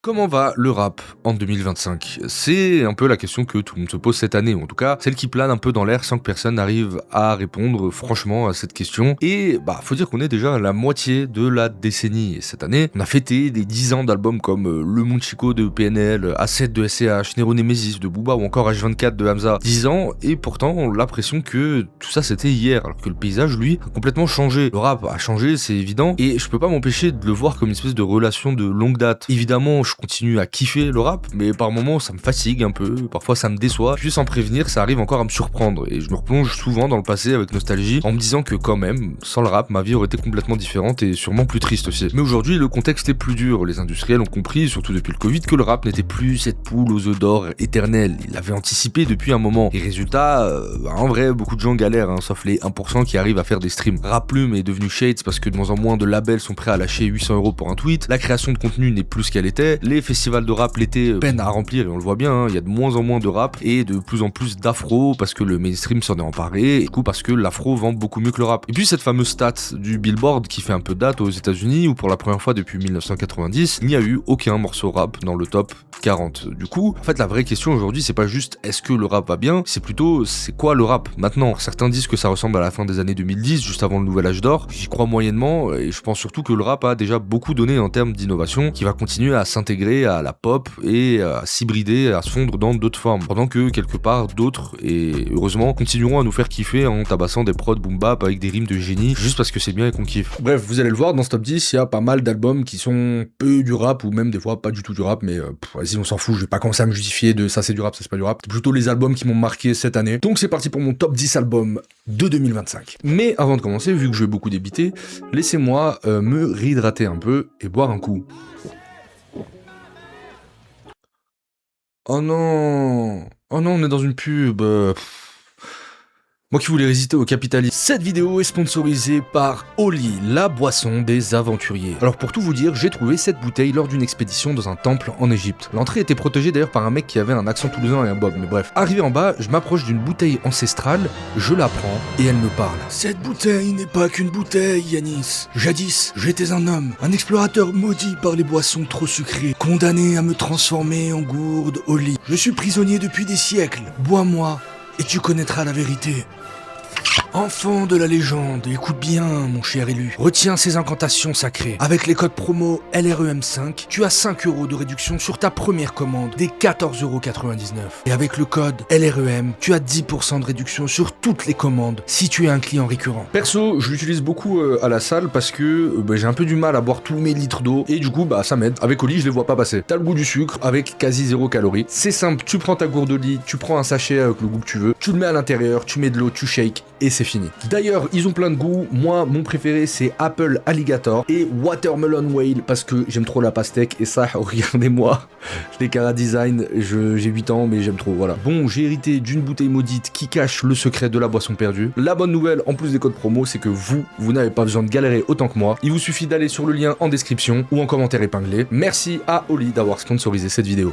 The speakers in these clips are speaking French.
Comment va le rap en 2025? C'est un peu la question que tout le monde se pose cette année, ou en tout cas celle qui plane un peu dans l'air sans que personne n'arrive à répondre franchement à cette question. Et faut dire qu'on est déjà à la moitié de la décennie. Et cette année, on a fêté des 10 ans d'albums comme Le Monde Chico de PNL, A7 de SCH, Nero Nemesis de Booba ou encore H24 de Hamza. 10 ans, et pourtant on a l'impression que tout ça c'était hier, alors que le paysage lui a complètement changé. Le rap a changé, c'est évident, et je peux pas m'empêcher de le voir comme une espèce de relation de longue date. Évidemment, je continue à kiffer le rap, mais par moments ça me fatigue un peu, parfois ça me déçoit, puis sans prévenir ça arrive encore à me surprendre, et je me replonge souvent dans le passé avec nostalgie, en me disant que quand même, sans le rap, ma vie aurait été complètement différente et sûrement plus triste aussi. Mais aujourd'hui, le contexte est plus dur, les industriels ont compris, surtout depuis le Covid, que le rap n'était plus cette poule aux œufs d'or éternelle, ils l'avaient anticipé depuis un moment, et résultat, en vrai, beaucoup de gens galèrent, sauf les 1% qui arrivent à faire des streams. Rap Plume est devenu Shades parce que de moins en moins de labels sont prêts à lâcher 800€ pour un tweet, la création de contenu n'est plus ce qu'elle était, les festivals de rap l'été peinent à remplir et on le voit bien, il y a de moins en moins de rap et de plus en plus d'afro parce que le mainstream s'en est emparé et du coup parce que l'afro vend beaucoup mieux que le rap. Et puis cette fameuse stat du Billboard qui fait un peu date aux États-Unis où pour la première fois depuis 1990, il n'y a eu aucun morceau rap dans le top 40. Du coup, en fait la vraie question aujourd'hui c'est pas juste est-ce que le rap va bien, c'est plutôt c'est quoi le rap maintenant. Certains disent que ça ressemble à la fin des années 2010, juste avant le nouvel âge d'or. J'y crois moyennement et je pense surtout que le rap a déjà beaucoup donné en termes d'innovation qui va continuer à s'intégrer à la pop et à s'hybrider, à se fondre dans d'autres formes. Pendant que quelque part d'autres, et heureusement, continueront à nous faire kiffer en tabassant des prods boom bap avec des rimes de génie juste parce que c'est bien et qu'on kiffe. Bref, vous allez le voir dans ce top 10, il y a pas mal d'albums qui sont peu du rap ou même des fois pas du tout du rap, mais vas-y on s'en fout, je vais pas commencer à me justifier de ça c'est du rap, ça c'est pas du rap. C'est plutôt les albums qui m'ont marqué cette année. Donc c'est parti pour mon top 10 albums de 2025. Mais avant de commencer, vu que je vais beaucoup débiter, laissez-moi me réhydrater un peu et boire un coup. Oh non, on est dans une pub. Moi qui voulais résister au capitalisme. Cette vidéo est sponsorisée par Oli, la boisson des aventuriers. Alors pour tout vous dire, j'ai trouvé cette bouteille lors d'une expédition dans un temple en Égypte. L'entrée était protégée d'ailleurs par un mec qui avait un accent toulousain et un bob, mais bref. Arrivé en bas, je m'approche d'une bouteille ancestrale, je la prends et elle me parle. Cette bouteille n'est pas qu'une bouteille, Yanis. Jadis, j'étais un homme, un explorateur maudit par les boissons trop sucrées, condamné à me transformer en gourde Oli. Je suis prisonnier depuis des siècles. Bois-moi et tu connaîtras la vérité. Enfant de la légende, écoute bien mon cher élu, retiens ces incantations sacrées. Avec les codes promo LREM5, tu as 5€ de réduction sur ta première commande, des 14,99€. Et avec le code LREM, tu as 10% de réduction sur toutes les commandes, si tu es un client récurrent. Perso, je l'utilise beaucoup à la salle parce que j'ai un peu du mal à boire tous mes litres d'eau, et du coup ça m'aide. Avec Oli, je les vois pas passer. T'as le goût du sucre avec quasi 0 calories. C'est simple, tu prends ta gourde Oli, tu prends un sachet avec le goût que tu veux, tu le mets à l'intérieur, tu mets de l'eau, tu shakes, et c'est fini. D'ailleurs, ils ont plein de goûts. Moi, mon préféré, c'est Apple Alligator et Watermelon Whale parce que j'aime trop la pastèque et ça, regardez-moi. Les Cara Design, j'ai 8 ans, mais j'aime trop, voilà. Bon, j'ai hérité d'une bouteille maudite qui cache le secret de la boisson perdue. La bonne nouvelle, en plus des codes promo, c'est que vous n'avez pas besoin de galérer autant que moi. Il vous suffit d'aller sur le lien en description ou en commentaire épinglé. Merci à Oli d'avoir sponsorisé cette vidéo.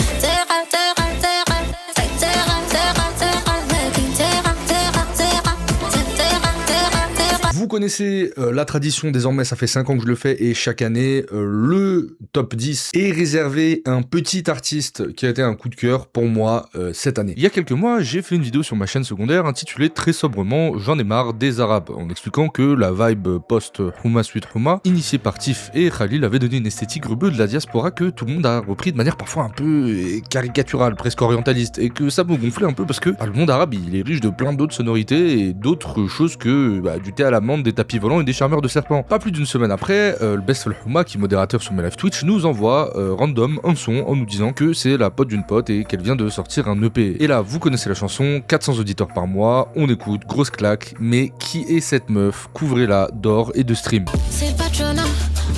Vous connaissez la tradition, désormais ça fait 5 ans que je le fais et chaque année le top 10 est réservé à un petit artiste qui a été un coup de cœur pour moi cette année. Il y a quelques mois, j'ai fait une vidéo sur ma chaîne secondaire intitulée très sobrement J'en ai marre des Arabes, en expliquant que la vibe post-Houma Sweet Houma, initiée par Tiff et Khalil, avait donné une esthétique rebeu de la diaspora que tout le monde a repris de manière parfois un peu caricaturale, presque orientaliste, et que ça me gonflait un peu parce que le monde arabe il est riche de plein d'autres sonorités et d'autres choses que du thé à la menthe, des tapis volants et des charmeurs de serpents. Pas plus d'une semaine après, le Best Houma, qui est modérateur sur mes live Twitch, nous envoie random un son en nous disant que c'est la pote d'une pote et qu'elle vient de sortir un EP. Et là, vous connaissez la chanson, 400 auditeurs par mois, on écoute, grosse claque, mais qui est cette meuf? Couvrez-la d'or et de stream. C'est le patronat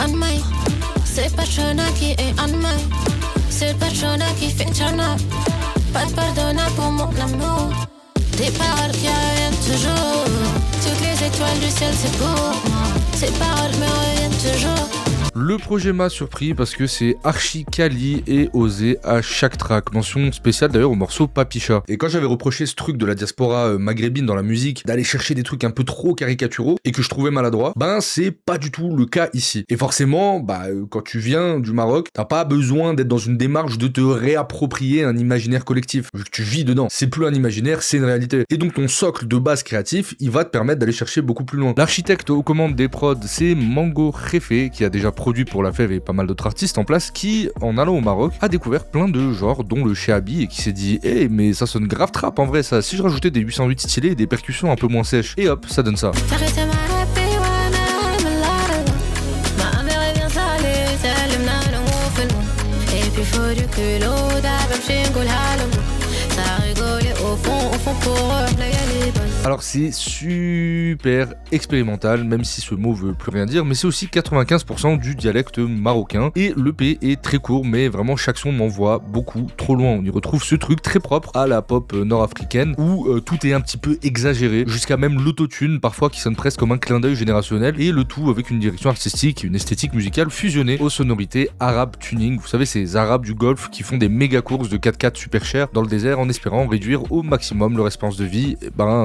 en main, c'est le patronat qui est en main, c'est le patronat qui fait tchana, pas de pardonnat pour mon amour, des paroles qui reviennent toujours. Toutes les étoiles du ciel, c'est pour moi. Ces paroles me reviennent toujours. Le projet m'a surpris parce que c'est archi quali et osé à chaque track. Mention spéciale d'ailleurs au morceau Papicha. Et quand j'avais reproché ce truc de la diaspora maghrébine dans la musique, d'aller chercher des trucs un peu trop caricaturaux et que je trouvais maladroit, ben c'est pas du tout le cas ici. Et forcément, quand tu viens du Maroc, t'as pas besoin d'être dans une démarche de te réapproprier un imaginaire collectif, vu que tu vis dedans. C'est plus un imaginaire, c'est une réalité. Et donc ton socle de base créatif, il va te permettre d'aller chercher beaucoup plus loin. L'architecte aux commandes des prods, c'est Mango Khefé, qui a déjà produit pour La Fève et pas mal d'autres artistes en place, qui, en allant au Maroc, a découvert plein de genres, dont le shahabi, et qui s'est dit mais ça sonne grave trap en vrai ça, si je rajoutais des 808 stylés et des percussions un peu moins sèches. Et hop, ça donne ça. Alors c'est super expérimental, même si ce mot veut plus rien dire, mais c'est aussi 95% du dialecte marocain, et l'EP est très court, mais vraiment chaque son m'envoie beaucoup trop loin. On y retrouve ce truc très propre à la pop nord-africaine, où tout est un petit peu exagéré, jusqu'à même l'autotune parfois qui sonne presque comme un clin d'œil générationnel, et le tout avec une direction artistique et une esthétique musicale fusionnée aux sonorités arabe tuning. Vous savez, ces arabes du golfe qui font des méga courses de 4x4 super chères dans le désert en espérant réduire au maximum leur espérance de vie.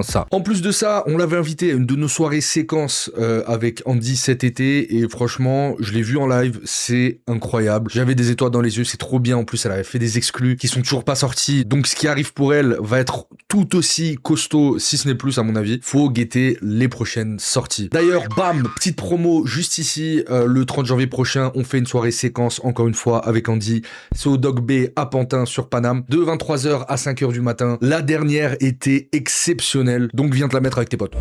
Ça. En plus de ça, on l'avait invité à une de nos soirées séquences avec Andy cet été, et franchement, je l'ai vu en live, c'est incroyable. J'avais des étoiles dans les yeux, c'est trop bien. En plus, elle avait fait des exclus qui sont toujours pas sortis, donc ce qui arrive pour elle va être tout aussi costaud, si ce n'est plus à mon avis. Faut guetter les prochaines sorties. D'ailleurs, bam, petite promo juste ici, le 30 janvier prochain, on fait une soirée séquence encore une fois avec Andy. C'est au Dog Bay à Pantin sur Paname, de 23h à 5h du matin. La dernière était exceptionnelle, donc viens te la mettre avec tes potes.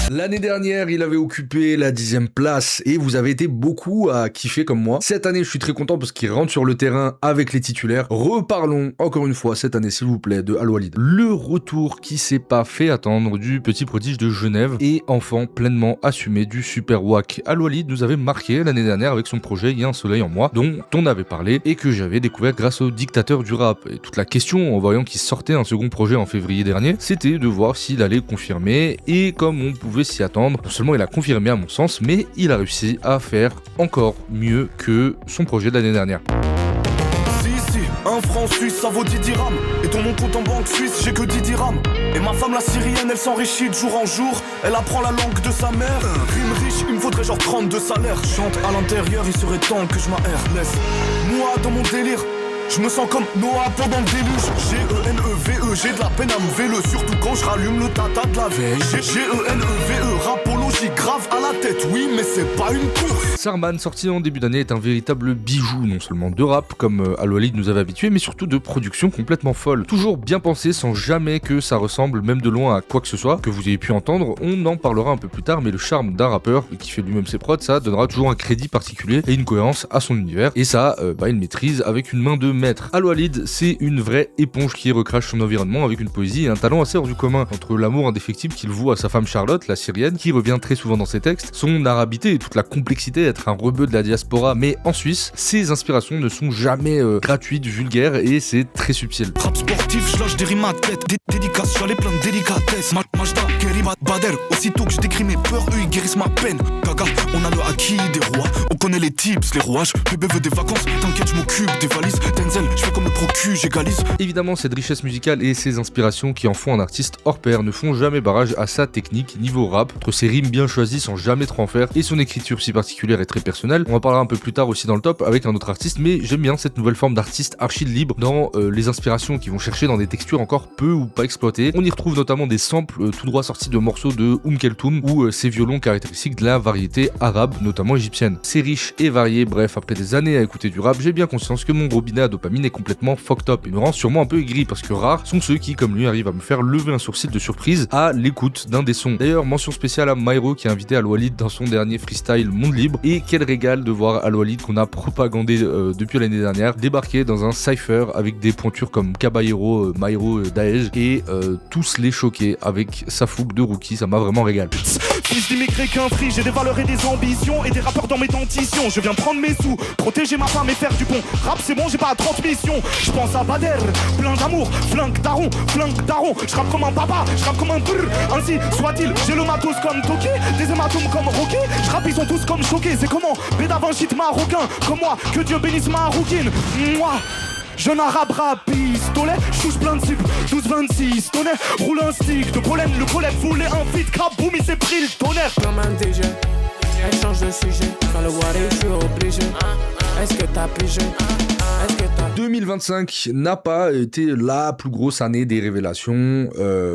L'année dernière, il avait occupé la 10e place et vous avez été beaucoup à kiffer comme moi. Cette année, je suis très content parce qu'il rentre sur le terrain avec les titulaires. Reparlons encore une fois cette année, s'il vous plaît, de Al Walid. Le retour qui s'est pas fait attendre du petit prodige de Genève et enfant pleinement assumé du super wack. Al Walid nous avait marqué l'année dernière avec son projet Il y a un soleil en moi, dont on avait parlé et que j'avais découvert grâce au dictateur du rap. Et toute la question, en voyant qu'il sortait un second projet en février dernier, c'était de voir s'il allait confirmer, et comme on pouvait s'y attendre, non seulement il a confirmé à mon sens, mais il a réussi à faire encore mieux que son projet de l'année dernière. Un franc suisse, ça vaut 10 dirhams. Et dans mon compte en banque suisse, j'ai que 10 dirhams. Et ma femme la syrienne, elle s'enrichit de jour en jour. Elle apprend la langue de sa mère. Rime riche, il me faudrait genre 32 salaires. Chante à l'intérieur, il serait temps que je m'aère. Laisse moi dans mon délire. Je me sens comme Noah pendant le déluge. G-E-N-E-V-E, j'ai de la peine à me le. Surtout quand je rallume le tata de la veille. G-E-N-E-V-E, rapologie grave à la tête, oui, mais c'est pas une course. Sarman, sorti en début d'année, est un véritable bijou, non seulement de rap, comme Al Walid nous avait habitués, mais surtout de production complètement folle. Toujours bien pensé, sans jamais que ça ressemble même de loin à quoi que ce soit que vous ayez pu entendre. On en parlera un peu plus tard, mais le charme d'un rappeur qui fait lui-même ses prods, ça donnera toujours un crédit particulier et une cohérence à son univers. Et ça, il maîtrise avec une main de maître. Al Walid, c'est une vraie éponge qui recrache son environnement avec une poésie et un talent assez hors du commun, entre l'amour indéfectible qu'il voue à sa femme Charlotte, la syrienne, qui revient très souvent dans ses textes, son arabité et toute la complexité d'être un rebeu de la diaspora, mais en Suisse, ses inspirations ne sont jamais gratuites, vulgaires, et c'est très subtil. Rap sportif, je lâche des rimes à tête, dédicace, j'allais plein de délicatesse. Majda, Kerimat, Bader, aussitôt que je décris mes peurs, eux ils guérissent ma peine. Gaga, on a le acquis des rois, on connaît les tips, les rouages. Bébé veut des vacances, t'inquiète, je m'occupe des valises. Denzel, je fais comme le procu, j'égalise. Évidemment, cette richesse musicale et ses inspirations qui en font un artiste hors pair ne font jamais barrage à sa technique niveau rap, entre ses rimes bien choisies sans jamais trop en faire et son écriture si particulière et très personnelle. On en parlera un peu plus tard aussi dans le top avec un autre artiste, mais j'aime bien cette nouvelle forme d'artiste archi libre dans les inspirations qui vont chercher dans des textures encore peu ou pas exploitées. On y retrouve notamment des samples tout droit sortis de morceaux de Keltoum ou ces violons caractéristiques de la variété arabe, notamment égyptienne. C'est riche et varié, bref, après des années à écouter du rap, j'ai bien conscience que mon robinet à dopamine est complètement fucked up et me rend sûrement un peu aigri parce que rares sont ceux qui, comme lui, arrivent à me faire lever un sourcil de surprise à l'écoute d'un des sons. D'ailleurs, mention spéciale à Myro qui a invité Al Walid dans son dernier freestyle Monde Libre, et quel régal de voir Al Walid qu'on a propagandé depuis l'année dernière débarquer dans un cypher avec des pointures comme Caballero, Myro, Daesh et tous les choquer avec sa fougue de rookie, ça m'a vraiment régalé. Fils d'immigrés qu'un free, j'ai des valeurs et des ambitions et des rappeurs dans mes dentitions. Je viens prendre mes sous, protéger ma femme et faire du bon rap, c'est bon, j'ai pas 30 missions. Je pense à Bader, plein d'amour, flingue daron. Je rappe comme un papa, je rappe comme un brr. Ainsi soit-il, j'ai le matos comme Toki, des hématomes comme Rocky. Je rappe, ils sont tous comme choqués. C'est comment Bédavant shit marocain, comme moi, que Dieu bénisse ma rouquine. Moi, jeune arabe rap, pistolet, chouche plein de cibles, 12-26, tonnerre, roule un stick de pollen, le collègue voulait un feat, kaboum, il s'est pris le tonnerre. Comme un DJ, elle change de sujet, quand le voir je suis obligé. Est-ce que t'as pigé? 2025 n'a pas été la plus grosse année des révélations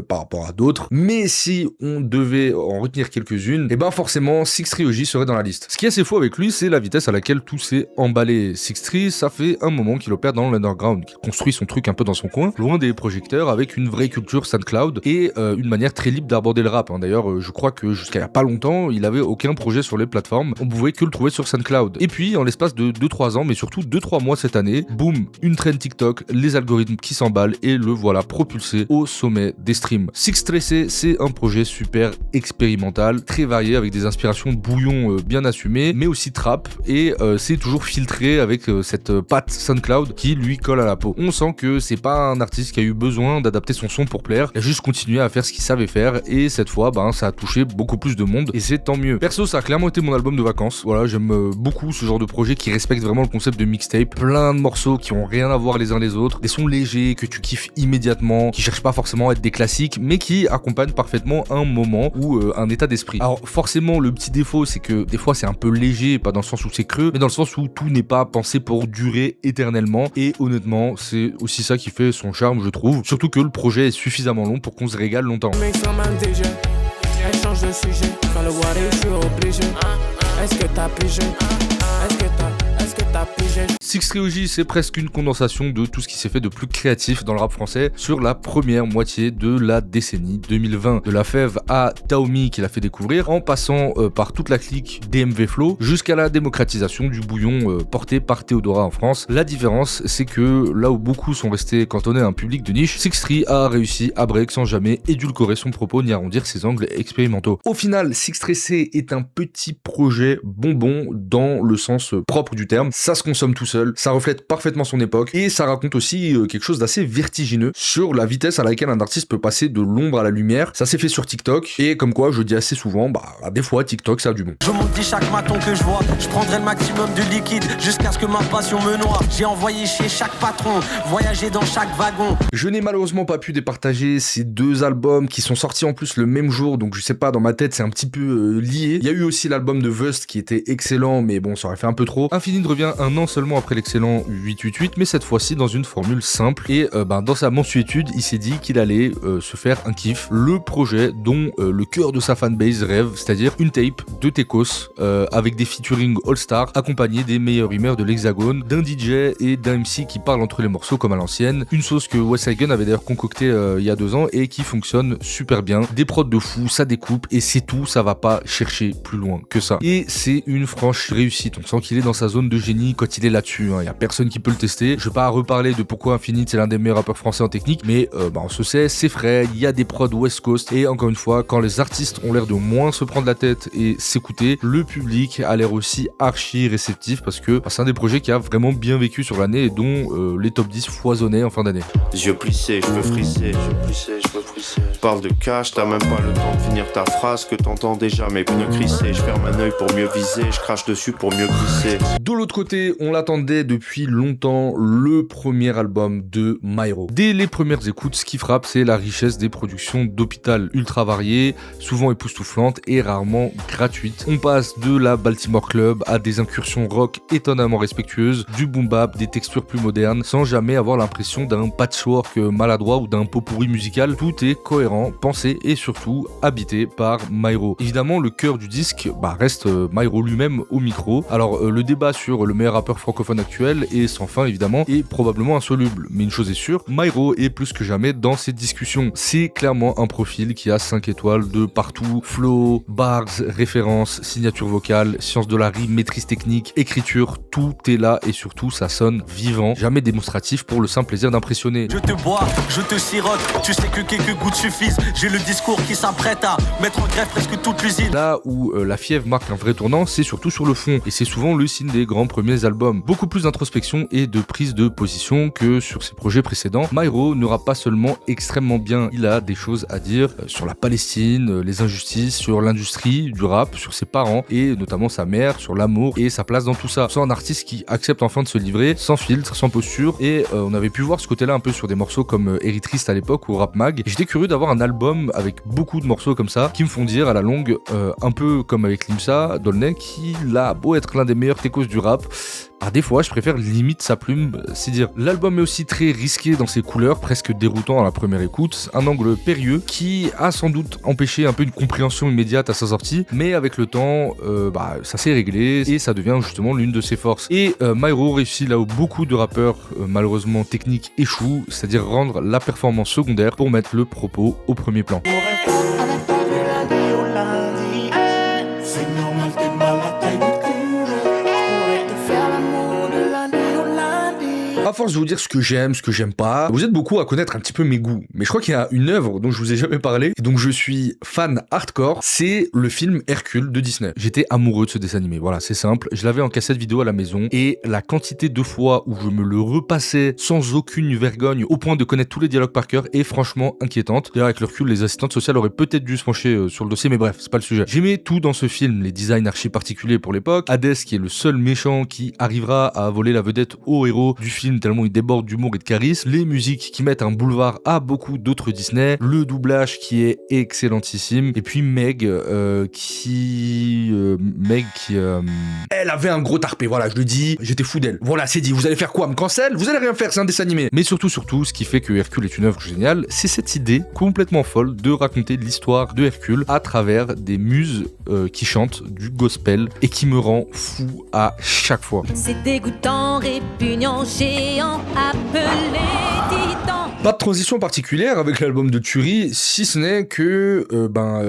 par rapport à d'autres, mais si on devait en retenir quelques-unes, et ben forcément Six Tree serait dans la liste. Ce qui est assez fou avec lui, c'est la vitesse à laquelle tout s'est emballé. Six Tree, ça fait un moment qu'il opère dans l'underground, qu'il construit son truc un peu dans son coin, loin des projecteurs, avec une vraie culture SoundCloud et une manière très libre d'aborder le rap. D'ailleurs, je crois que jusqu'à il y a pas longtemps, il avait aucun projet sur les plateformes, on pouvait que le trouver sur SoundCloud. Et puis, en l'espace de 2-3 ans, mais surtout 2-3 mois cette année, boum, une trend TikTok, les algorithmes qui s'emballent et le voilà propulsé au sommet des streams. Six Tracé, c'est un projet super expérimental, très varié avec des inspirations de bouillon bien assumées, mais aussi trap et c'est toujours filtré avec cette patte SoundCloud qui lui colle à la peau. On sent que c'est pas un artiste qui a eu besoin d'adapter son son pour plaire, il a juste continué à faire ce qu'il savait faire et cette fois, ça a touché beaucoup plus de monde et c'est tant mieux. Perso, ça a clairement été mon album de vacances. Voilà, j'aime beaucoup ce genre de projet qui respecte vraiment le concept de mixtape. Plein de morceaux qui ont rien à voir les uns les autres, des sons légers que tu kiffes immédiatement, qui cherchent pas forcément à être des classiques, mais qui accompagnent parfaitement un moment ou un état d'esprit. Alors forcément, le petit défaut, c'est que des fois c'est un peu léger, pas dans le sens où c'est creux, mais dans le sens où tout n'est pas pensé pour durer éternellement. Et honnêtement, c'est aussi ça qui fait son charme, je trouve. Surtout que le projet est suffisamment long pour qu'on se régale longtemps. Elle change de sujet, quand le voir je suis obligé. Est-ce que t'as pigé? Est-ce que t'as pigé? Six Tree c'est presque une condensation de tout ce qui s'est fait de plus créatif dans le rap français sur la première moitié de la décennie 2020. De la fève à Taomi qu'il a fait découvrir, en passant par toute la clique DMV Flow, jusqu'à la démocratisation du bouillon porté par Théodora en France. La différence, c'est que là où beaucoup sont restés cantonnés à un public de niche, Six Tree a réussi à break sans jamais édulcorer son propos ni arrondir ses angles expérimentaux. Au final, Six Tree est un petit projet bonbon dans le sens propre du terme. Ça se consomme tout seul, ça reflète parfaitement son époque et ça raconte aussi quelque chose d'assez vertigineux sur la vitesse à laquelle un artiste peut passer de l'ombre à la lumière. Ça s'est fait sur TikTok et comme quoi je dis assez souvent, des fois TikTok ça a du bon. Je monte dit chaque maton que je vois, je prendrai le maximum de liquide jusqu'à ce que ma passion me noie. J'ai envoyé chez chaque patron, voyager dans chaque wagon. Je n'ai malheureusement pas pu départager ces deux albums qui sont sortis en plus le même jour, donc je sais pas, dans ma tête c'est un petit peu lié. Il y a eu aussi l'album de Vust qui était excellent, mais bon ça aurait fait un peu trop. Infinite revient un an seulement après l'excellent 888, mais cette fois-ci dans une formule simple et dans sa mansuétude il s'est dit qu'il allait se faire un kiff, le projet dont le cœur de sa fanbase rêve, c'est-à-dire une tape de Tekos avec des featuring all-star accompagnés des meilleurs rimeurs de l'Hexagone, d'un DJ et d'un MC qui parle entre les morceaux comme à l'ancienne, une sauce que West Side Gun avait d'ailleurs concoctée il y a 2 ans et qui fonctionne super bien, des prods de fou, ça découpe et c'est tout, ça va pas chercher plus loin que ça. Et c'est une franche réussite, on sent qu'il est dans sa zone de génie quand il est là-dessus, y a personne qui peut le tester. Je vais pas reparler de pourquoi Infinite c'est l'un des meilleurs rappeurs français en technique, mais on se sait, c'est frais, il y a des prods West Coast et encore une fois, quand les artistes ont l'air de moins se prendre la tête et s'écouter, le public a l'air aussi archi réceptif parce que c'est un des projets qui a vraiment bien vécu sur l'année et dont les top 10 foisonnaient en fin d'année. Yeux plissés, je veux friser, parle de cash, t'as même pas le temps de finir ta phrase que t'entends déjà mes pneus crisser. Je ferme un œil pour mieux viser, je crache dessus pour mieux glisser. De l'autre côté, on l'attendait depuis longtemps, le premier album de Myro. Dès les premières écoutes, ce qui frappe, c'est la richesse des productions d'Hôpital, ultra variées, souvent époustouflantes et rarement gratuites. On passe de la Baltimore Club à des incursions rock étonnamment respectueuses, du boom bap, des textures plus modernes, sans jamais avoir l'impression d'un patchwork maladroit ou d'un pot-pourri musical. Tout est cohérent, pensé et surtout habité par Myro. Évidemment, le cœur du disque reste Myro lui-même au micro. Alors le débat sur le meilleur rappeur francophone iPhone actuel est sans fin évidemment et probablement insoluble. Mais une chose est sûre, Myro est plus que jamais dans cette discussion. C'est clairement un profil qui a 5 étoiles de partout, flow, bars, références, signature vocale, science de la rime, maîtrise technique, écriture, tout est là et surtout ça sonne vivant, jamais démonstratif pour le simple plaisir d'impressionner. Je te bois, je te sirote, tu sais que quelques gouttes suffisent. J'ai le discours qui s'apprête à mettre en grève presque toute l'usine. Là où la fièvre marque un vrai tournant, c'est surtout sur le fond et c'est souvent le signe des grands premiers albums. Beaucoup plus d'introspection et de prise de position que sur ses projets précédents. Myro n'aura pas seulement extrêmement bien, il a des choses à dire sur la Palestine, les injustices, sur l'industrie du rap, sur ses parents et notamment sa mère, sur l'amour et sa place dans tout ça. C'est un artiste qui accepte enfin de se livrer sans filtre, sans posture et on avait pu voir ce côté-là un peu sur des morceaux comme Érythriste à l'époque ou Rap Mag. J'étais curieux d'avoir un album avec beaucoup de morceaux comme ça qui me font dire à la longue, un peu comme avec Limsa, Dolnay, qu'il a beau être l'un des meilleurs techos du rap, des fois je préfère limite sa plume, c'est dire. L'album est aussi très risqué dans ses couleurs, presque déroutant à la première écoute, un angle périlleux qui a sans doute empêché un peu une compréhension immédiate à sa sortie, mais avec le temps, ça s'est réglé et ça devient justement l'une de ses forces. Et Myro réussit là où beaucoup de rappeurs malheureusement techniques échouent, c'est-à-dire rendre la performance secondaire pour mettre le propos au premier plan. À force de vous dire ce que j'aime pas, vous êtes beaucoup à connaître un petit peu mes goûts. Mais je crois qu'il y a une œuvre dont je vous ai jamais parlé, et donc je suis fan hardcore, c'est le film Hercule de Disney. J'étais amoureux de ce dessin animé, voilà, c'est simple. Je l'avais en cassette vidéo à la maison, et la quantité de fois où je me le repassais sans aucune vergogne, au point de connaître tous les dialogues par cœur, est franchement inquiétante. D'ailleurs, avec le recul, les assistantes sociales auraient peut-être dû se pencher sur le dossier, mais bref, c'est pas le sujet. J'aimais tout dans ce film, les designs archi particuliers pour l'époque, Hadès qui est le seul méchant qui arrivera à voler la vedette au héros du film tellement il déborde d'humour et de charisme, les musiques qui mettent un boulevard à beaucoup d'autres Disney, le doublage qui est excellentissime, et puis Meg qui elle avait un gros tarpé, voilà, je le dis, j'étais fou d'elle. Voilà, c'est dit, vous allez faire quoi, me cancel? Vous allez rien faire, c'est un dessin animé. Mais surtout, ce qui fait que Hercule est une œuvre géniale, c'est cette idée complètement folle de raconter l'histoire de Hercule à travers des muses qui chantent du gospel et qui me rend fou à chaque fois. C'est dégoûtant, répugnant, géant, appelé titan. Pas de transition particulière avec l'album de Thury, si ce n'est que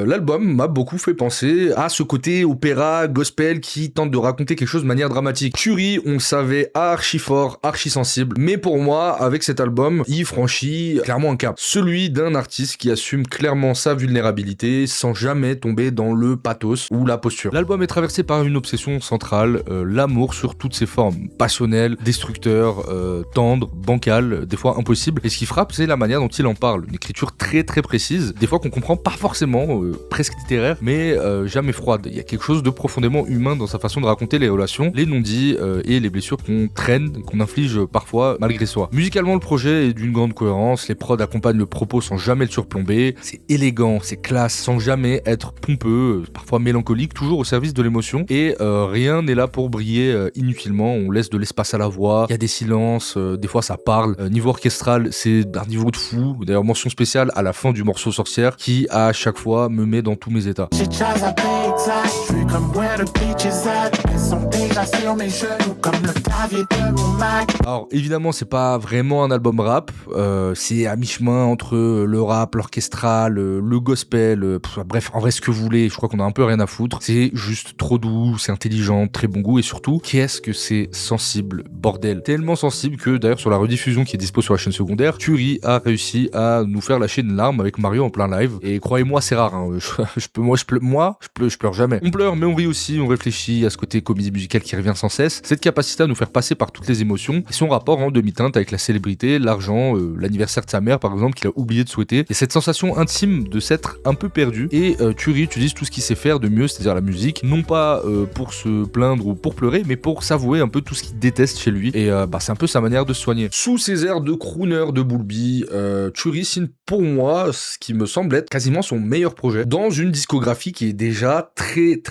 l'album m'a beaucoup fait penser à ce côté opéra, gospel qui tente de raconter quelque chose de manière dramatique. Thury, on le savait, archi fort, archi sensible, mais pour moi, avec cet album, il franchit clairement un cap. Celui d'un artiste qui assume clairement sa vulnérabilité sans jamais tomber dans le pathos ou la posture. L'album est traversé par une obsession centrale, l'amour sur toutes ses formes, passionnel, destructeur, tendre, bancal, des fois impossible, et ce qui frappe, c'est la manière dont il en parle. Une écriture très très précise, des fois qu'on comprend pas forcément, presque littéraire, mais jamais froide. Il y a quelque chose de profondément humain dans sa façon de raconter les relations, les non-dits et les blessures qu'on traîne, qu'on inflige parfois malgré soi. Musicalement, le projet est d'une grande cohérence, les prods accompagnent le propos sans jamais le surplomber, c'est élégant, c'est classe, sans jamais être pompeux, parfois mélancolique, toujours au service de l'émotion, et rien n'est là pour briller inutilement, on laisse de l'espace à la voix, il y a des silences, des fois ça parle, niveau orchestral, c'est d'un niveau de fou. D'ailleurs, mention spéciale à la fin du morceau Sorcière qui à chaque fois me met dans tous mes états. Alors évidemment c'est pas vraiment un album rap, c'est à mi-chemin entre le rap, l'orchestral, le gospel, bref en vrai ce que vous voulez, je crois qu'on a un peu rien à foutre. C'est juste trop doux, c'est intelligent, très bon goût et surtout qu'est-ce que c'est sensible, bordel. Tellement sensible que d'ailleurs sur la rediffusion qui est dispo sur la chaîne secondaire, Thury a réussi à nous faire lâcher une larme avec Mario en plein live et croyez-moi c'est rare, hein. Je pleure jamais. On pleure mais on rit aussi, on réfléchit à ce côté comédie musicale qui revient sans cesse, cette capacité à nous faire passer par toutes les émotions et son rapport en demi-teinte avec la célébrité, l'argent, l'anniversaire de sa mère par exemple qu'il a oublié de souhaiter et cette sensation intime de s'être un peu perdu et Thury utilise tout ce qu'il sait faire de mieux, c'est-à-dire la musique, non pas pour se plaindre ou pour pleurer mais pour s'avouer un peu tout ce qu'il déteste chez lui et c'est un peu sa manière de se soigner. Sous ses airs de crooner de Boule Bobby, Turi signe pour moi ce qui me semble être quasiment son meilleur projet dans une discographie qui est déjà très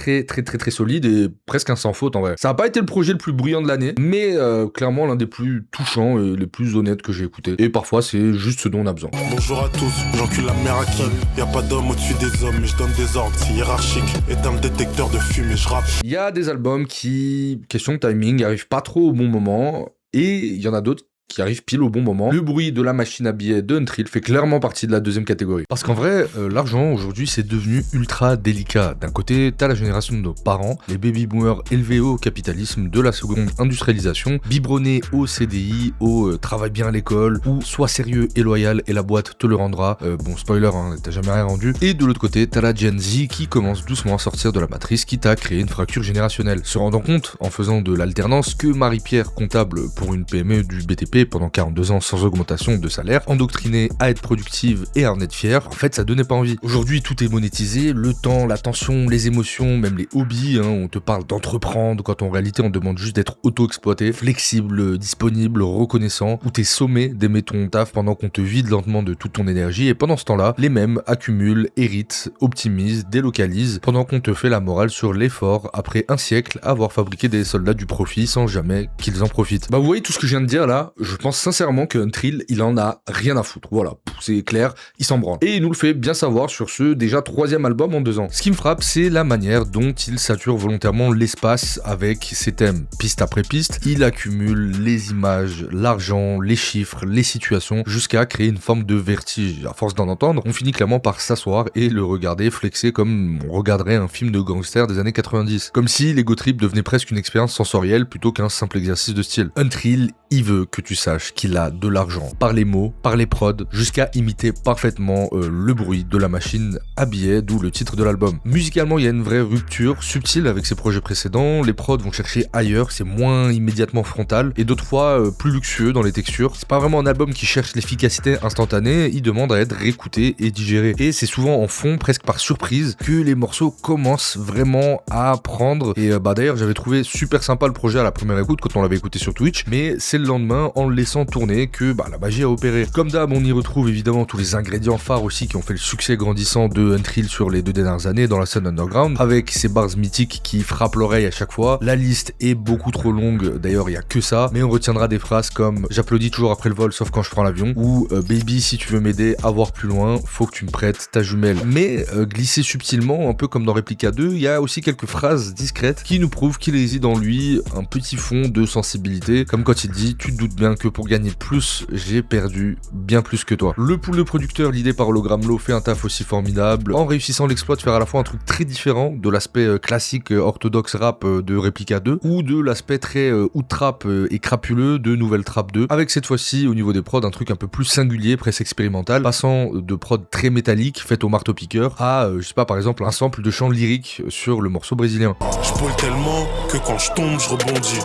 solide et presque un sans faute en vrai. Ça n'a pas été le projet le plus bruyant de l'année, mais clairement l'un des plus touchants et les plus honnêtes que j'ai écouté. Et parfois c'est juste ce dont on a besoin. Bonjour à tous, j'encule la mère à qui. Y'a pas d'homme au-dessus des hommes, mais je donne des ordres, c'est hiérarchique. Éteins le détecteur de fumée, je rappe. Il y a des albums qui, question de timing, arrivent pas trop au bon moment, et il y en a d'autres qui arrive pile au bon moment. Le bruit de la machine à billets de Untrill fait clairement partie de la deuxième catégorie. Parce qu'en vrai, l'argent aujourd'hui c'est devenu ultra délicat. D'un côté, t'as la génération de nos parents, les baby boomers élevés au capitalisme de la seconde industrialisation, biberonnés au CDI, au travail bien à l'école, ou sois sérieux et loyal et la boîte te le rendra. Bon, spoiler, hein, t'as jamais rien rendu. Et de l'autre côté, t'as la Gen Z qui commence doucement à sortir de la matrice, quitte à créer une fracture générationnelle. Se rendant compte, en faisant de l'alternance, que Marie-Pierre, comptable pour une PME du BTP pendant 42 ans sans augmentation de salaire, endoctrinée à être productive et à en être fière, en fait ça donnait pas envie. Aujourd'hui tout est monétisé, le temps, l'attention, les émotions, même les hobbies, hein, on te parle d'entreprendre quand en réalité on demande juste d'être auto-exploité, flexible, disponible, reconnaissant, où t'es sommé d'aimer ton taf pendant qu'on te vide lentement de toute ton énergie, et pendant ce temps-là, les mêmes accumulent, héritent, optimisent, délocalisent, pendant qu'on te fait la morale sur l'effort après un siècle à avoir fabriqué des soldats du profit sans jamais qu'ils en profitent. Bah vous voyez tout ce que je viens de dire là, je pense sincèrement que Untrill, il en a rien à foutre. Voilà, c'est clair, il s'en branle. Et il nous le fait bien savoir sur ce déjà 3e album en 2 ans. Ce qui me frappe, c'est la manière dont il sature volontairement l'espace avec ses thèmes. Piste après piste, il accumule les images, l'argent, les chiffres, les situations, jusqu'à créer une forme de vertige. À force d'en entendre, on finit clairement par s'asseoir et le regarder flexer comme on regarderait un film de gangster des années 90. Comme si l'ego trip devenait presque une expérience sensorielle plutôt qu'un simple exercice de style. Untrill, il veut que tu saches qu'il a de l'argent, par les mots, par les prods, jusqu'à imiter parfaitement le bruit de la machine à billets, d'où le titre de l'album. Musicalement, il y a une vraie rupture subtile avec ses projets précédents, les prods vont chercher ailleurs, c'est moins immédiatement frontal, et d'autres fois plus luxueux dans les textures. C'est pas vraiment un album qui cherche l'efficacité instantanée, il demande à être réécouté et digéré. Et c'est souvent en fond, presque par surprise, que les morceaux commencent vraiment à prendre. Et d'ailleurs, j'avais trouvé super sympa le projet à la première écoute quand on l'avait écouté sur Twitch, mais c'est le lendemain, en le laissant tourner, que la magie a opéré. Comme d'hab, on y retrouve évidemment tous les ingrédients phares aussi qui ont fait le succès grandissant de Untrill sur les 2 dernières années dans la scène underground, avec ses bars mythiques qui frappent l'oreille à chaque fois. La liste est beaucoup trop longue, d'ailleurs il y a que ça, mais on retiendra des phrases comme j'applaudis toujours après le vol sauf quand je prends l'avion, ou baby si tu veux m'aider à voir plus loin, faut que tu me prêtes ta jumelle. Mais glissé subtilement, un peu comme dans Replica 2, il y a aussi quelques phrases discrètes qui nous prouvent qu'il réside en lui un petit fond de sensibilité, comme quand il dit tu te doutes bien que pour gagner plus, j'ai perdu bien plus que toi. Le pool de producteurs l'idée par Hologram Low fait un taf aussi formidable, en réussissant l'exploit de faire à la fois un truc très différent de l'aspect classique orthodoxe rap de Replica 2, ou de l'aspect très out trap et crapuleux de Nouvelle Trap 2, avec cette fois-ci au niveau des prods un truc un peu plus singulier, presque expérimental, passant de prod très métallique, faite au marteau-piqueur, à, je sais pas, par exemple un sample de chant lyrique sur le morceau brésilien. Je brûle tellement que quand je tombe, je rebondis.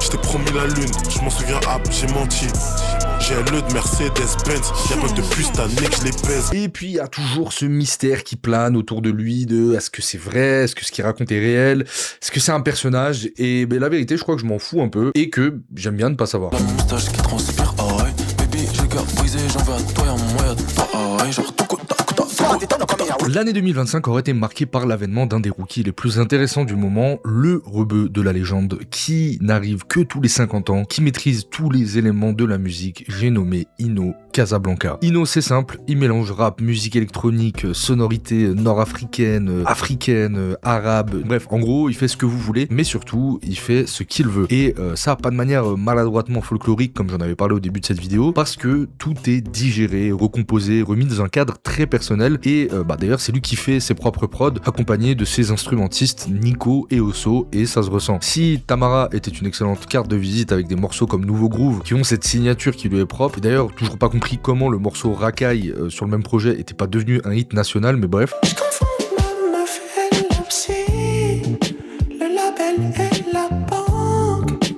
Je t'ai promis la lune, je m'en souviens, j'ai menti. J'ai un lot de Mercedes-Benz, y'a pas de plus t'as que je les pèse. Et puis il y a toujours ce mystère qui plane autour de lui de est-ce que c'est vrai, est-ce que ce qu'il raconte est réel, est-ce que c'est un personnage, et la vérité je crois que je m'en fous un peu et que j'aime bien ne pas savoir. La moustache qui transpire, ah ouais, baby j'ai le cœur brisé, j'en veux à toi y'a un moyen de toi, ah ouais, genre tout coûte. L'année 2025 aurait été marquée par l'avènement d'un des rookies les plus intéressants du moment, le rebeu de la légende, qui n'arrive que tous les 50 ans, qui maîtrise tous les éléments de la musique, j'ai nommé Ino Casablanca. Ino c'est simple, il mélange rap, musique électronique, sonorité nord-africaine, africaine, arabe, bref, en gros il fait ce que vous voulez, mais surtout il fait ce qu'il veut. Et ça pas de manière maladroitement folklorique comme j'en avais parlé au début de cette vidéo, parce que tout est digéré, recomposé, remis dans un cadre très personnel, et d'ailleurs c'est lui qui fait ses propres prods, accompagné de ses instrumentistes Nico et Osso, et ça se ressent. Si Tamara était une excellente carte de visite avec des morceaux comme Nouveau Groove, qui ont cette signature qui lui est propre, et d'ailleurs toujours pas compris comment le morceau Racaille sur le même projet était pas devenu un hit national, mais bref. Je confonds ma meuf et le psy, le label et la banque,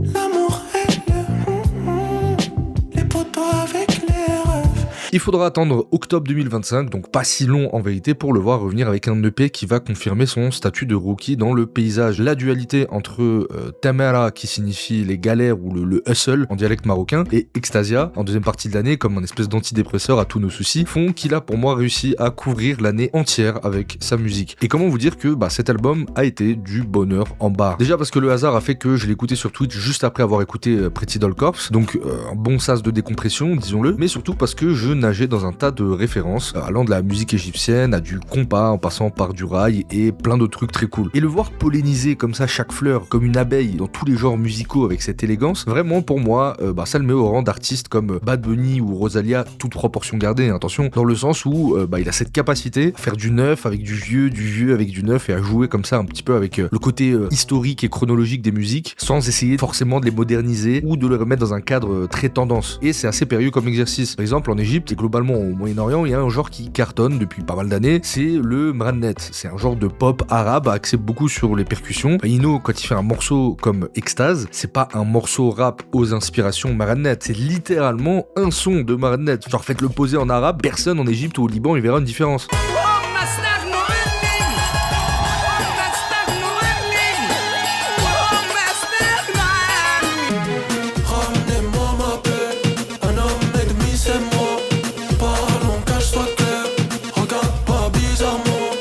l'amour et le les potos avec les rêves. Il faudra attendre octobre 2025, donc pas si long en vérité, pour le voir revenir avec un EP qui va confirmer son statut de rookie dans le paysage. La dualité entre Tamara, qui signifie les galères ou le hustle en dialecte marocain, et Extasia, en deuxième partie de l'année, comme un espèce d'antidépresseur à tous nos soucis, font qu'il a pour moi réussi à couvrir l'année entière avec sa musique. Et comment vous dire que cet album a été du bonheur en barre. Déjà parce que le hasard a fait que je l'ai écouté sur Twitch juste après avoir écouté Pretty Doll Corps, donc un bon sas de décompression, disons-le, mais surtout parce que je nageais dans un tas de références, allant de la musique égyptienne à du compas, en passant par du rail et plein d'autres trucs très cool. Et le voir polliniser comme ça chaque fleur, comme une abeille, dans tous les genres musicaux avec cette élégance, vraiment pour moi, ça le met au rang d'artistes comme Bad Bunny ou Rosalia, toutes proportions gardées, attention, dans le sens où il a cette capacité à faire du neuf avec du vieux avec du neuf, et à jouer comme ça un petit peu avec le côté historique et chronologique des musiques, sans essayer forcément de les moderniser ou de les remettre dans un cadre très tendance. Et c'est assez périlleux comme exercice. Par exemple, en Égypte et globalement au Moyen-Orient, il y a un genre qui cartonne depuis pas mal d'années, c'est le mrannet. C'est un genre de pop arabe axé beaucoup sur les percussions. Ino, quand il fait un morceau comme Extase, c'est pas un morceau rap aux inspirations mrannet, c'est littéralement un son de mrannet. Genre faites-le poser en arabe, personne en Égypte ou au Liban il verra une différence.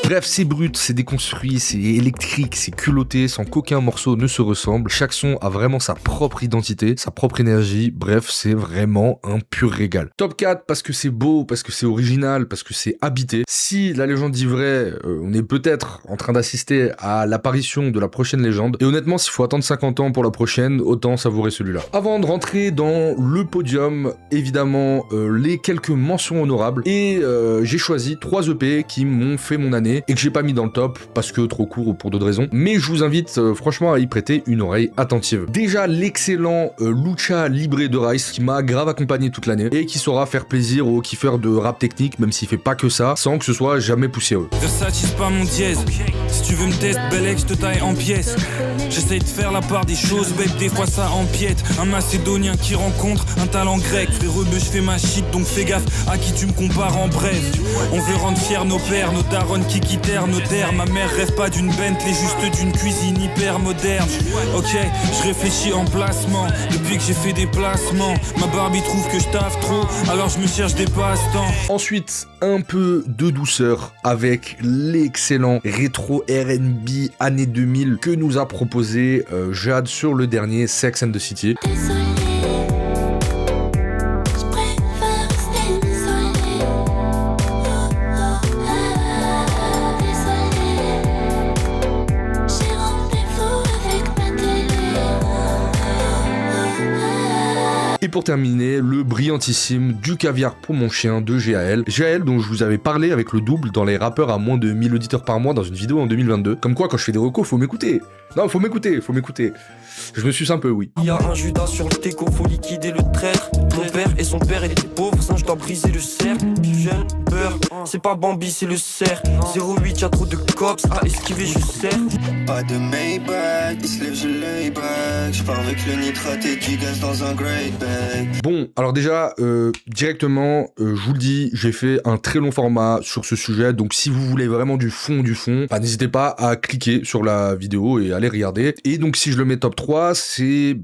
Bref, c'est brut, c'est déconstruit, c'est électrique, c'est culotté, sans qu'aucun morceau ne se ressemble. Chaque son a vraiment sa propre identité, sa propre énergie. Bref, c'est vraiment un pur régal. Top 4 parce que c'est beau, parce que c'est original, parce que c'est habité. Si la légende dit vrai, on est peut-être en train d'assister à l'apparition de la prochaine légende. Et honnêtement, s'il faut attendre 50 ans pour la prochaine, autant savourer celui-là. Avant de rentrer dans le podium, évidemment, les quelques mentions honorables. Et j'ai choisi 3 EP qui m'ont fait mon année et que j'ai pas mis dans le top parce que trop court ou pour d'autres raisons, mais je vous invite franchement à y prêter une oreille attentive. Déjà l'excellent Lucha Libre de Rice qui m'a grave accompagné toute l'année et qui saura faire plaisir aux kiffeurs de rap technique, même s'il fait pas que ça, sans que ce soit jamais poussiéreux. Versace c'est pas mon dièse, si tu veux me tester, Belek, je te taille en pièces. J'essaye de faire la part des choses, babe, des fois ça empiète. Un macédonien qui rencontre un talent grec, fréreux, je fais ma shit, donc fais gaffe à qui tu me compares en bref. On veut rendre fiers nos pères, nos darons qui quittèrent nos terres. Ma mère rêve pas d'une Bentley, juste d'une cuisine hyper moderne. Ok, je réfléchis en placement, depuis que j'ai fait des placements. Ma Barbie trouve que je taffe trop, alors je me cherche des passe-temps. Ensuite, un peu de douceur avec l'excellent rétro R&B années 2000 que nous a proposé Jade sur le dernier Sex and the City. Et pour terminer, le brillantissime Du caviar pour mon chien de GAL. GAL dont je vous avais parlé avec le double dans les rappeurs à moins de 1000 auditeurs par mois dans une vidéo en 2022. Comme quoi, quand je fais des recos, faut m'écouter. Non, faut m'écouter. Je me suce un peu, oui. Il y a un Judas sur le déco, faut liquider le traître. Mon père et son père étaient pauvres, ça je dois briser le cercle. Jeune, peur, c'est pas Bambi, c'est le cerf. 08, y'a trop de cops, à esquiver, je sers. Pas de Maybach, il se lève, je lay back. J'pars avec le nitrate et du gaz dans un great bag. Bon, alors déjà, directement, je vous le dis, j'ai fait un très long format sur ce sujet, donc si vous voulez vraiment du fond, n'hésitez pas à cliquer sur la vidéo et aller regarder. Et donc si je le mets top 3, c'est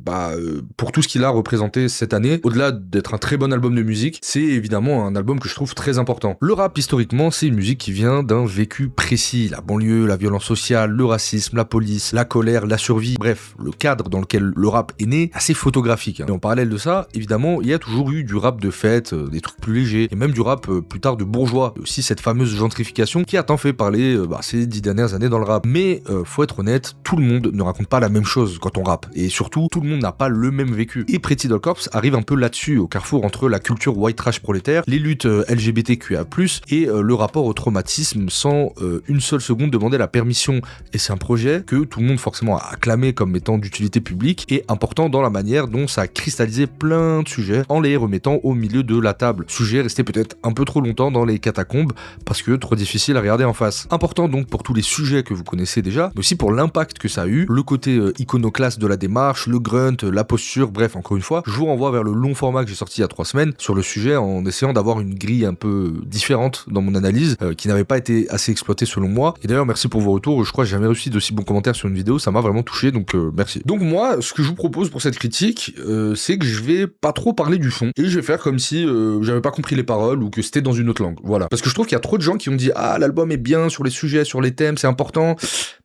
pour tout ce qu'il a représenté cette année, au-delà d'être un très bon album de musique, c'est évidemment un album que je trouve très important. Le rap, historiquement, c'est une musique qui vient d'un vécu précis, la banlieue, la violence sociale, le racisme, la police, la colère, la survie, bref, le cadre dans lequel le rap est né, assez photographique. Et en parallèle de ça, évidemment, il y a toujours eu du rap de fête, des trucs plus légers, et même du rap plus tard de bourgeois, et aussi cette fameuse gentrification qui a tant fait parler ces 10 dernières années dans le rap. Mais faut être honnête, tout le monde ne raconte pas la même chose quand on rappe, et surtout, tout le monde n'a pas le même vécu. Et Pretty Doll Corps arrive un peu là-dessus, au carrefour entre la culture white trash prolétaire, les luttes LGBTQIA+, plus, et le rapport au traumatisme sans une seule seconde demander la permission. Et c'est un projet que tout le monde forcément a acclamé comme étant d'utilité publique et important dans la manière dont ça a cristallisé plein de sujets en les remettant au milieu de la table. Sujet resté peut-être un peu trop longtemps dans les catacombes parce que trop difficile à regarder en face. Important donc pour tous les sujets que vous connaissez déjà, mais aussi pour l'impact que ça a eu, le côté iconoclaste de la démarche, le grunt, la posture, bref, encore une fois, je vous renvoie vers le long format que j'ai sorti il y a 3 semaines sur le sujet en essayant d'avoir une grille un peu différente dans mon analyse qui n'avait pas été assez exploitée selon moi. Et d'ailleurs, merci pour vos retours, je crois que j'ai jamais reçu d'aussi bons commentaires sur une vidéo, ça m'a vraiment touché, donc merci. Donc moi, ce que je vous propose pour cette critique, c'est que je vais pas trop parler du fond, et je vais faire comme si j'avais pas compris les paroles ou que c'était dans une autre langue, voilà. Parce que je trouve qu'il y a trop de gens qui ont dit « Ah, l'album est bien sur les sujets, sur les thèmes, c'est important,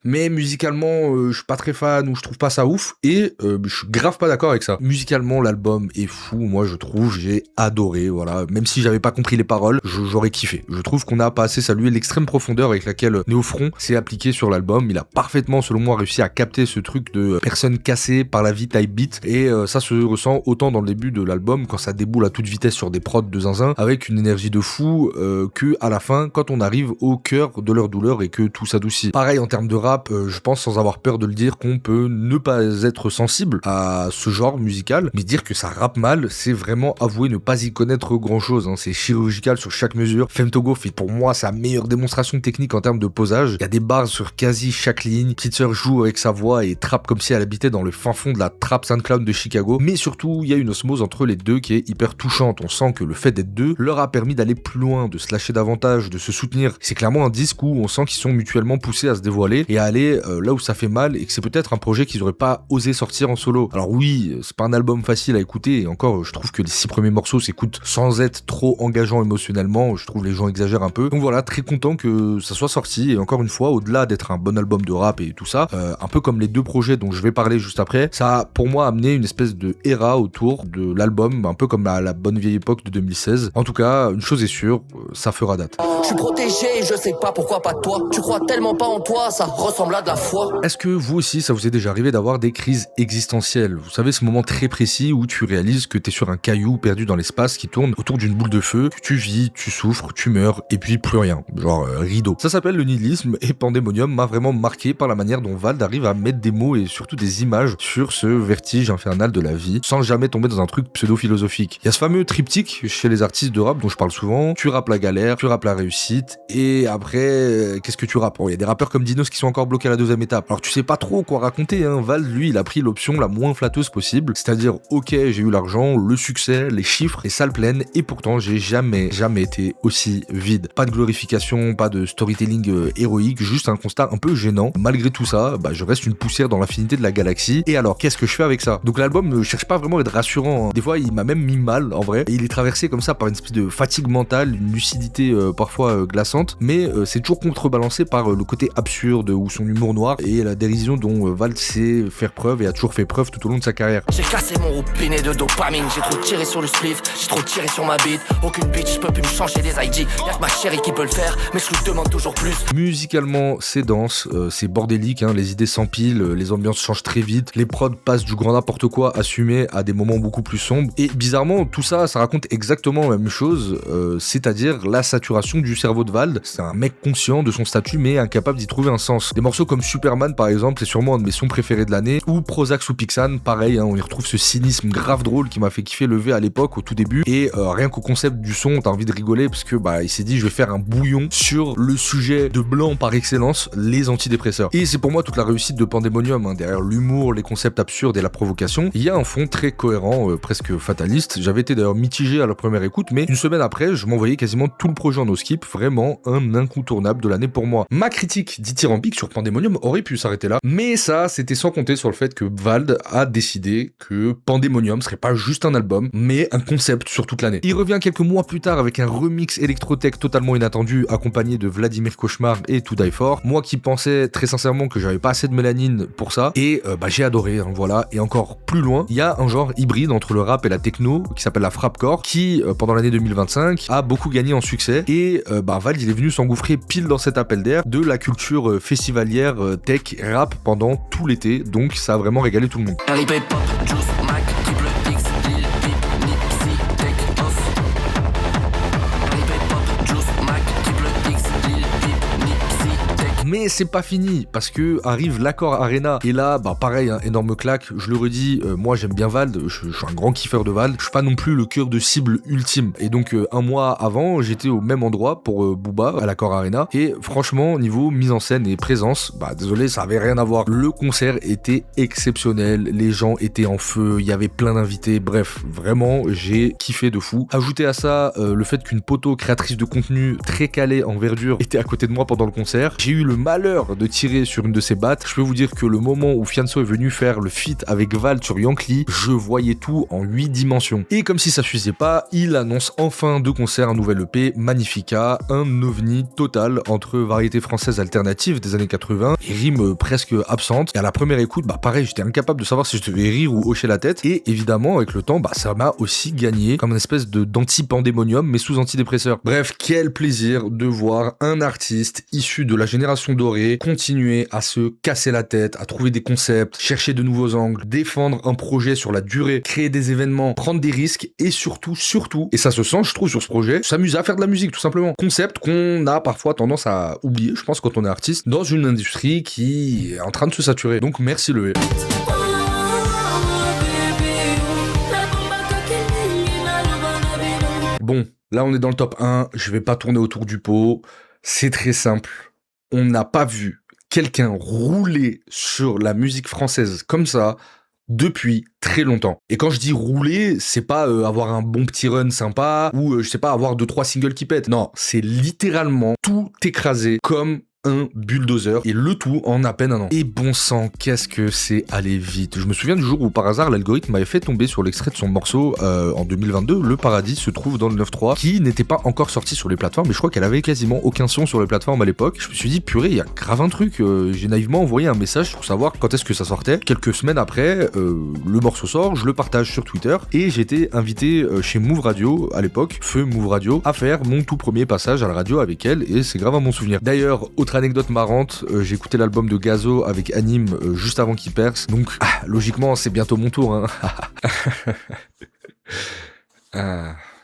mais musicalement, je suis pas très fan ou je trouve pas ça ouf. » Et je suis grave pas d'accord avec ça. Musicalement, l'album est fou, moi je trouve, j'ai adoré, voilà. Même si j'avais pas compris les paroles, j'aurais kiffé. Je trouve qu'on a pas assez salué l'extrême profondeur avec laquelle Néofront s'est appliqué sur l'album. Il a parfaitement, selon moi, réussi à capter ce truc de personne cassée par la vie type beat, et ça se ressent autant dans le début de l'album quand ça déboule à toute vitesse sur des prods de zinzin avec une énergie de fou que à la fin quand on arrive au cœur de leur douleur et que tout s'adoucit. Pareil en termes de rap, je pense sans avoir peur de le dire qu'on peut ne pas être sensible à ce genre musical, mais dire que ça rappe mal, c'est vraiment avouer ne pas y connaître grand chose, hein. C'est chirurgical sur chaque mesure. Femtogo fait pour moi sa meilleure démonstration technique en termes de posage. Il y a des bars sur quasi chaque ligne. Petite Sœur joue avec sa voix et trappe comme si elle habitait dans le fin fond de la trap SoundCloud de Chicago, mais surtout il y a une osmose entre les deux qui est hyper touchante. On sent que le fait d'être deux leur a permis d'aller plus loin, de se lâcher davantage, de se soutenir. C'est clairement un disque où on sent qu'ils sont mutuellement poussés à se dévoiler et à aller là où ça fait mal, et que c'est peut-être un projet qu'ils auraient pas osé sortir en solo. Alors oui, c'est pas un album facile à écouter, et encore je trouve que les 6 premiers morceaux s'écoutent sans être trop engageants émotionnellement, je trouve les gens exagèrent un peu. Donc voilà, très content que ça soit sorti, et encore une fois, au-delà d'être un bon album de rap et tout ça, un peu comme les 2 projets dont je vais parler juste après, ça a pour moi amené une espèce de era autour de l'album, un peu comme à la bonne vieille époque de 2016. En tout cas, une chose est sûre, ça fera date. Je suis protégé, je sais pas pourquoi pas toi. Tu crois tellement pas en toi, ça ressemble à de la foi. Est-ce que vous aussi, ça vous est déjà arrivé d'avoir des crises existentielles? Vous savez, ce moment très précis où tu réalises que t'es sur un caillou perdu dans l'espace qui tourne autour d'une boule de feu, que tu vis, tu souffres, tu meurs, et puis plus rien. Genre rideau. Ça s'appelle le nihilisme, et Pandemonium m'a vraiment marqué par la manière dont Vald arrive à mettre des mots et surtout des images sur ce vertige infernal de la vie, sans jamais tomber dans un truc pseudo-philosophique. Il y a ce fameux triptyque chez les artistes de rap dont je parle souvent: tu rappes la galère, tu rappes la réussite, et après, qu'est-ce que tu rappes? Il y a des rappeurs comme Dinos qui sont encore bloqués à la 2e étape. Alors tu sais pas trop quoi raconter, hein. Vald, lui, il a pris l'option la moins flatteuse possible, c'est-à-dire, ok, j'ai eu l'argent, le succès, les chiffres et salles pleines, et pourtant j'ai jamais été aussi vide. Pas de glorification, pas de storytelling héroïque, juste un constat un peu gênant. Malgré tout ça, je reste une poussière dans l'infinité de la galaxie, et alors qu'est-ce que je fais avec ça? Donc l'album ne cherche pas vraiment à être rassurant, hein. Des fois il m'a même mis mal en vrai, et il est traversé comme ça par une espèce de fatigue mentale, une lucidité parfois glaçante, mais c'est toujours contrebalancé par le côté absurde ou son humour noir et la dérision dont Vald sait faire preuve et a toujours fait preuve tout au long de sa carrière. J'ai cassé mon roupinné de dopamine, j'ai trop tiré sur le spliff, j'ai trop tiré sur ma bite. Aucune bitch peut plus me changer des ID, y'a que ma chérie qui peut le faire, mais je lui demande toujours plus. Musicalement, c'est dense, c'est bordélique, hein, les idées s'empilent, les ambiances changent très vite, les prods passent du grand n'importe quoi assumé à des moments beaucoup plus sombres, et bizarrement, tout ça raconte exactement la même chose, c'est-à-dire la saturation du cerveau de Vald. C'est un mec conscient de son statut mais incapable d'y trouver un sens. Des morceaux comme Superman par exemple, c'est sûrement un de mes sons préférés de l'année, ou Prozac ou Pixan, pareil, hein, on y retrouve ce cynisme grave drôle qui m'a fait kiffer lever à l'époque au tout début, et rien qu'au concept du son, t'as envie de rigoler parce que il s'est dit je vais faire un bouillon sur le sujet de blanc par excellence, les antidépresseurs. Et c'est pour moi toute la réussite de Pandemonium, hein. Derrière l'humour, les concepts absurdes et la provocation, il y a un fond très cohérent, presque fataliste. J'avais été d'ailleurs mitigé à la première écoute, mais une semaine après, je m'envoyais quasiment tout le projet en no skip, vraiment un incontournable de l'année pour moi. Ma critique dithyrambique sur Pandemonium aurait pu s'arrêter là, mais ça, c'était sans compter sur le fait que Vald a décidé que Pandemonium serait pas juste un album, mais un concept sur toute l'année. Il revient quelques mois plus tard avec un remix électrotech totalement inattendu, accompagné de Vladimir Cauchemar et To Die For. Moi qui pensais très sincèrement que j'avais pas assez de mélanine pour ça, et j'ai adoré, hein, voilà. Et encore plus loin, il y a un genre hybride entre le rap et la techno qui s'appelle la frappcore, qui pendant l'année 2025 a beaucoup gagné en succès, et Vald il est venu s'engouffrer pile dans cet appel d'air de la culture festivalière tech rap pendant tout l'été, donc ça a vraiment régalé tout le monde. Mais c'est pas fini, parce que arrive l'Accor Arena, et là, bah pareil, hein, énorme claque, je le redis, moi j'aime bien Vald, je suis un grand kiffeur de Vald, je suis pas non plus le cœur de cible ultime, et donc un mois avant, j'étais au même endroit pour Booba, à l'Accor Arena, et franchement, niveau mise en scène et présence, bah désolé, ça avait rien à voir. Le concert était exceptionnel, les gens étaient en feu, il y avait plein d'invités, bref, vraiment, j'ai kiffé de fou. Ajoutez à ça le fait qu'une poteau créatrice de contenu très calée en verdure était à côté de moi pendant le concert. J'ai eu le malheur de tirer sur une de ses battes. Je peux vous dire que le moment où Fianso est venu faire le feat avec Vald sur Yankee, je voyais tout en 8 dimensions. Et comme si ça suffisait pas, il annonce enfin de concert un nouvel EP, Magnifica, un ovni total entre variété française alternative des années 80 et rimes presque absentes. Et à la première écoute, bah pareil, j'étais incapable de savoir si je devais rire ou hocher la tête. Et évidemment, avec le temps, bah ça m'a aussi gagné comme une espèce d'anti-pandémonium, mais sous antidépresseur. Bref, quel plaisir de voir un artiste issu de la génération dorée continuer à se casser la tête, à trouver des concepts, chercher de nouveaux angles, défendre un projet sur la durée, créer des événements, prendre des risques et surtout, et ça se sent, je trouve, sur ce projet, s'amuser à faire de la musique, tout simplement. Concept qu'on a parfois tendance à oublier, je pense, quand on est artiste, dans une industrie qui est en train de se saturer. Donc merci le. Bon, là on est dans le top 1, je vais pas tourner autour du pot, c'est très simple. On n'a pas vu quelqu'un rouler sur la musique française comme ça depuis très longtemps. Et quand je dis rouler, c'est pas avoir un bon petit run sympa ou je sais pas, avoir 2-3 singles qui pètent. Non, c'est littéralement tout écraser comme un bulldozer, et le tout en à peine un an. Et bon sang, qu'est-ce que c'est aller vite. Je me souviens du jour où par hasard l'algorithme m'avait fait tomber sur l'extrait de son morceau en 2022, Le Paradis se trouve dans le 9-3, qui n'était pas encore sorti sur les plateformes, mais je crois qu'elle avait quasiment aucun son sur les plateformes à l'époque. Je me suis dit, purée, il y a grave un truc. J'ai naïvement envoyé un message pour savoir quand est-ce que ça sortait. Quelques semaines après, le morceau sort, je le partage sur Twitter, et j'étais invité chez Move Radio à l'époque, feu Move Radio, à faire mon tout premier passage à la radio avec elle, et c'est grave à mon souvenir. D'ailleurs, autre anecdote marrante, j'ai écouté l'album de Gazo avec Anime juste avant qu'il perce, donc logiquement c'est bientôt mon tour, hein.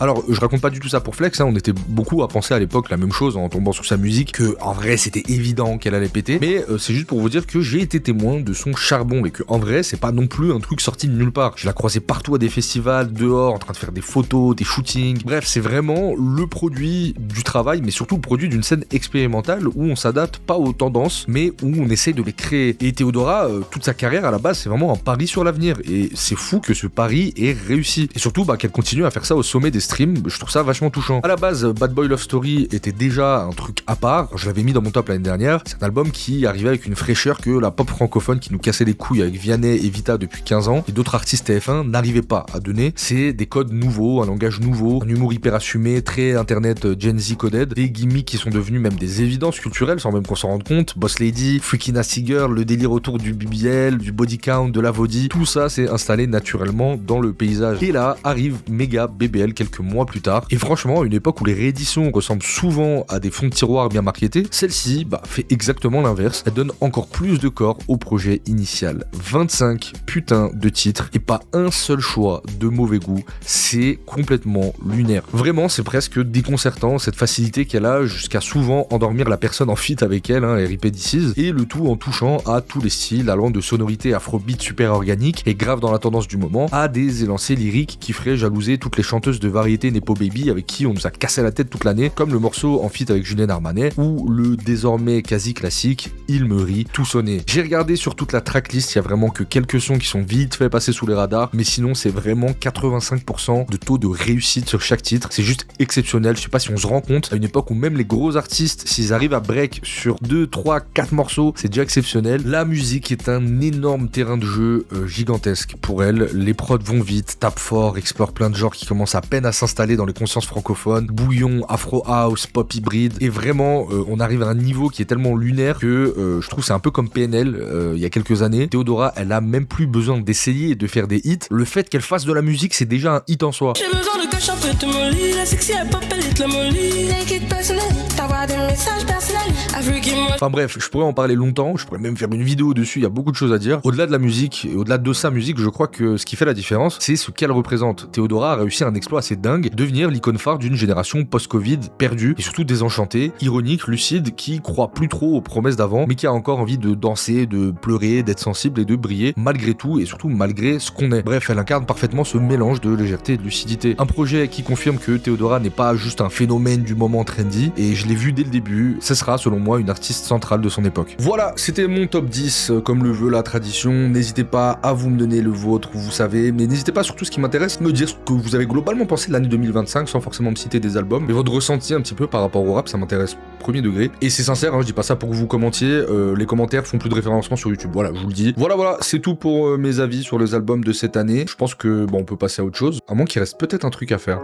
Alors, je raconte pas du tout ça pour flex, hein, on était beaucoup à penser à l'époque la même chose en tombant sur sa musique, que en vrai c'était évident qu'elle allait péter, mais c'est juste pour vous dire que j'ai été témoin de son charbon et que en vrai c'est pas non plus un truc sorti de nulle part. Je la croisais partout à des festivals, dehors, en train de faire des photos, des shootings, bref, c'est vraiment le produit du travail, mais surtout le produit d'une scène expérimentale où on s'adapte pas aux tendances, mais où on essaye de les créer. Et Théodora, toute sa carrière à la base, c'est vraiment un pari sur l'avenir, et c'est fou que ce pari ait réussi. Et surtout, qu'elle continue à faire ça au sommet des streams, je trouve ça vachement touchant. À la base, Bad Boy Love Story était déjà un truc à part, je l'avais mis dans mon top l'année dernière, c'est un album qui arrivait avec une fraîcheur que la pop francophone qui nous cassait les couilles avec Vianney et Vita depuis 15 ans, et d'autres artistes TF1 n'arrivaient pas à donner. C'est des codes nouveaux, un langage nouveau, un humour hyper assumé, très internet Gen Z coded, des gimmicks qui sont devenus même des évidences culturelles sans même qu'on s'en rende compte, Boss Lady, Freaky Nasty Girl, le délire autour du BBL, du body count, de la Vody, tout ça s'est installé naturellement dans le paysage. Et là arrive méga BBL quelques mois plus tard, et franchement, à une époque où les rééditions ressemblent souvent à des fonds de tiroir bien marketés, celle-ci fait exactement l'inverse. Elle donne encore plus de corps au projet initial. 25 putains de titres et pas un seul choix de mauvais goût, c'est complètement lunaire. Vraiment, c'est presque déconcertant cette facilité qu'elle a jusqu'à souvent endormir la personne en feat avec elle, R.I.P. DC's, et le tout en touchant à tous les styles, allant de sonorités afrobeat super organiques et grave dans la tendance du moment, à des élancés lyriques qui feraient jalouser toutes les chanteuses de variété Nepo Baby avec qui on nous a cassé la tête toute l'année, comme le morceau en feat avec Julien Armanet ou le désormais quasi classique Il me rit tout sonné. J'ai regardé sur toute la tracklist, il y a vraiment que quelques sons qui sont vite fait passer sous les radars, mais sinon c'est vraiment 85% de taux de réussite sur chaque titre. C'est juste exceptionnel. Je sais pas si on se rend compte à une époque où même les gros artistes, s'ils arrivent à break sur 2, 3, 4 morceaux, c'est déjà exceptionnel. La musique est un énorme terrain de jeu gigantesque pour elle. Les prods vont vite, tapent fort, explorent plein de genres qui commencent à peine à s'installer dans les consciences francophones, bouillon, afro house, pop hybride, et vraiment on arrive à un niveau qui est tellement lunaire que je trouve c'est un peu comme PNL il y a quelques années. Théodora, elle a même plus besoin d'essayer et de faire des hits. Le fait qu'elle fasse de la musique, c'est déjà un hit en soi. J'ai besoin de cash un peu de molly, la sexy elle pop, elle est la molly. Take it personal, t'envoies des messages personnels. Enfin bref, je pourrais en parler longtemps, je pourrais même faire une vidéo dessus, il y a beaucoup de choses à dire. Au-delà de la musique et au-delà de sa musique, je crois que ce qui fait la différence, c'est ce qu'elle représente. Théodora a réussi un exploit assez dingue, devenir l'icône phare d'une génération post-Covid perdue et surtout désenchantée, ironique, lucide, qui croit plus trop aux promesses d'avant, mais qui a encore envie de danser, de pleurer, d'être sensible et de briller malgré tout et surtout malgré ce qu'on est. Bref, elle incarne parfaitement ce mélange de légèreté et de lucidité. Un projet qui confirme que Theodora n'est pas juste un phénomène du moment trendy, et je l'ai vu dès le début, ce sera selon moi une artiste centrale de son époque. Voilà, c'était mon top 10 comme le veut la tradition. N'hésitez pas à vous me donner le vôtre, vous savez, mais n'hésitez pas surtout, ce qui m'intéresse, me dire ce que vous avez globalement pensé de l'année 2025 sans forcément me citer des albums, mais votre ressenti un petit peu par rapport au rap, ça m'intéresse premier degré. Et c'est sincère, hein, je dis pas ça pour que vous commentiez, les commentaires font plus de référencement sur YouTube, voilà, je vous le dis. Voilà, c'est tout pour mes avis sur les albums de cette année. Je pense que bon, on peut passer à autre chose, à moins qu'il reste peut-être un truc à faire.